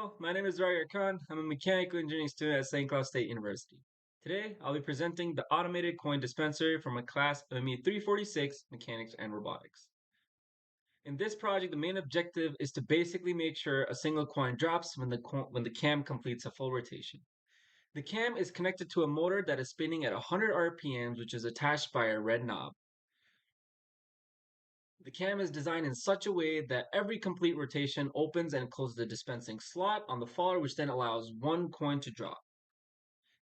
Hello, my name is Raya Khan. I'm a mechanical engineering student at St. Cloud State University. Today, I'll be presenting the automated coin dispenser from my class of ME 346, Mechanics and Robotics. In this project, the main objective is to basically make sure a single coin drops when the cam completes a full rotation. The cam is connected to a motor that is spinning at 100 RPMs, which is attached by a red knob. The cam is designed in such a way that every complete rotation opens and closes the dispensing slot on the follower, which then allows one coin to drop.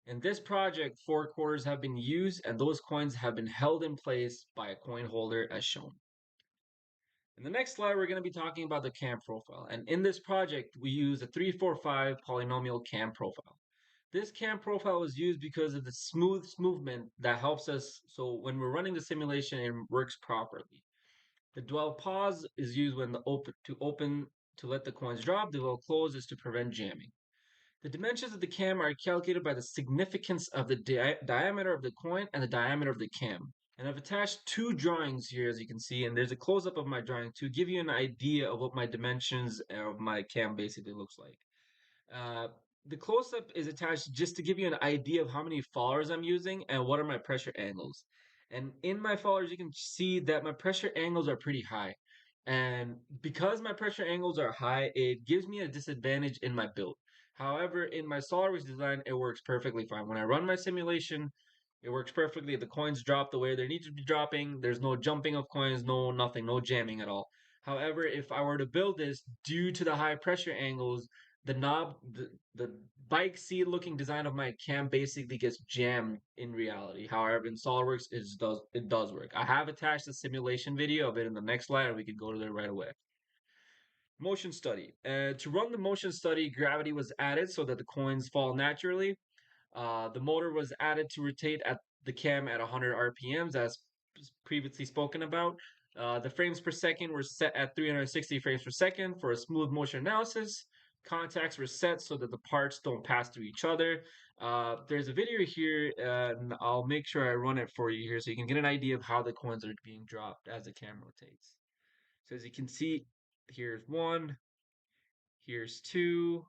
In this project, 4 quarters have been used and those coins have been held in place by a coin holder as shown. In the next slide, we're going to be talking about the cam profile. And in this project, we use a 345 polynomial cam profile. This cam profile was used because of the smooth movement that helps us so when we're running the simulation, it works properly. The dwell pause is used when the open to let the coins drop. The dwell close is to prevent jamming. The dimensions of the cam are calculated by the significance of the diameter of the coin and the diameter of the cam. And I've attached 2 drawings here, as you can see, and there's a close-up of my drawing to give you an idea of what my dimensions of my cam basically looks like. Uh, the close-up is attached just to give you an idea of how many followers I'm using and what are my pressure angles. And in my followers, you can see that my pressure angles are pretty high. And because my pressure angles are high, it gives me a disadvantage in my build. However, in my SolidWorks design, it works perfectly fine. When I run my simulation, it works perfectly. The coins drop the way they need to be dropping. There's no jumping of coins, no nothing, no jamming at all. However, if I were to build this due to the high pressure angles, the knob, the bike seat looking design of my cam basically gets jammed in reality. However, in SolidWorks, it does work. I have attached a simulation video of it in the next slide, and we can go to there right away. Motion study. To run the motion study, gravity was added so that the coins fall naturally. The motor was added to rotate at the cam at 100 RPMs, as previously spoken about. The frames per second were set at 360 frames per second for a smooth motion analysis. Contacts were set so that the parts don't pass through each other. There's a video here, and I'll make sure I run it for you here so you can get an idea of how the coins are being dropped as the cam rotates. So as you can see, here's 1, here's 2,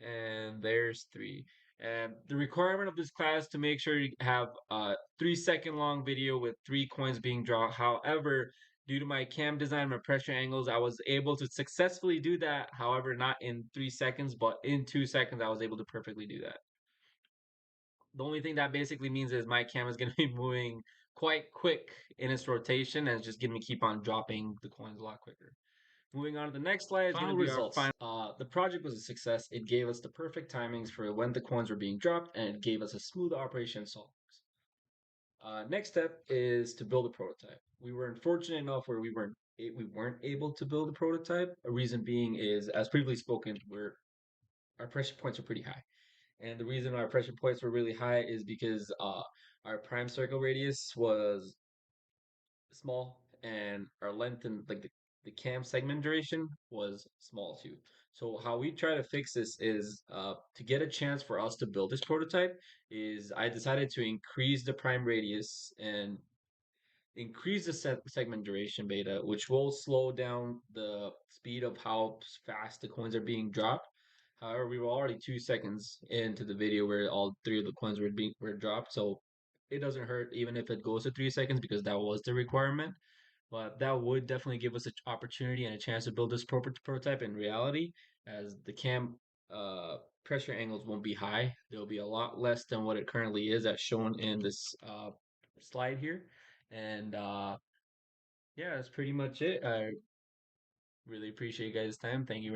and there's 3. And the requirement of this class to make sure you have a 3-second long video with 3 coins being drawn. However, due to my cam design, my pressure angles, I was able to successfully do that. However, not in 3 seconds, but in 2 seconds, I was able to perfectly do that. The only thing that basically means is my cam is going to be moving quite quick in its rotation, and it's just going to keep on dropping the coins a lot quicker. Moving on to the next slide is going to be results. Our final. The project was a success. It gave us the perfect timings for when the coins were being dropped, and it gave us a smooth operation in SolidWorks. Next step is to build a prototype. We were unfortunate enough where we weren't able to build a prototype. A reason being is, as previously spoken, our pressure points are pretty high, and the reason our pressure points were really high is because our prime circle radius was small, and our length and like the cam segment duration was small too. So how we try to fix this is to get a chance for us to build this prototype is I decided to increase the prime radius and increase the segment duration beta, which will slow down the speed of how fast the coins are being dropped. However, we were already 2 seconds into the video where all 3 of the coins were dropped, so it doesn't hurt even if it goes to 3 seconds because that was the requirement. But that would definitely give us an opportunity and a chance to build this prototype in reality, as the cam pressure angles won't be high. They'll be a lot less than what it currently is, as shown in this slide here. And yeah, that's pretty much it. I really appreciate you guys' time. Thank you very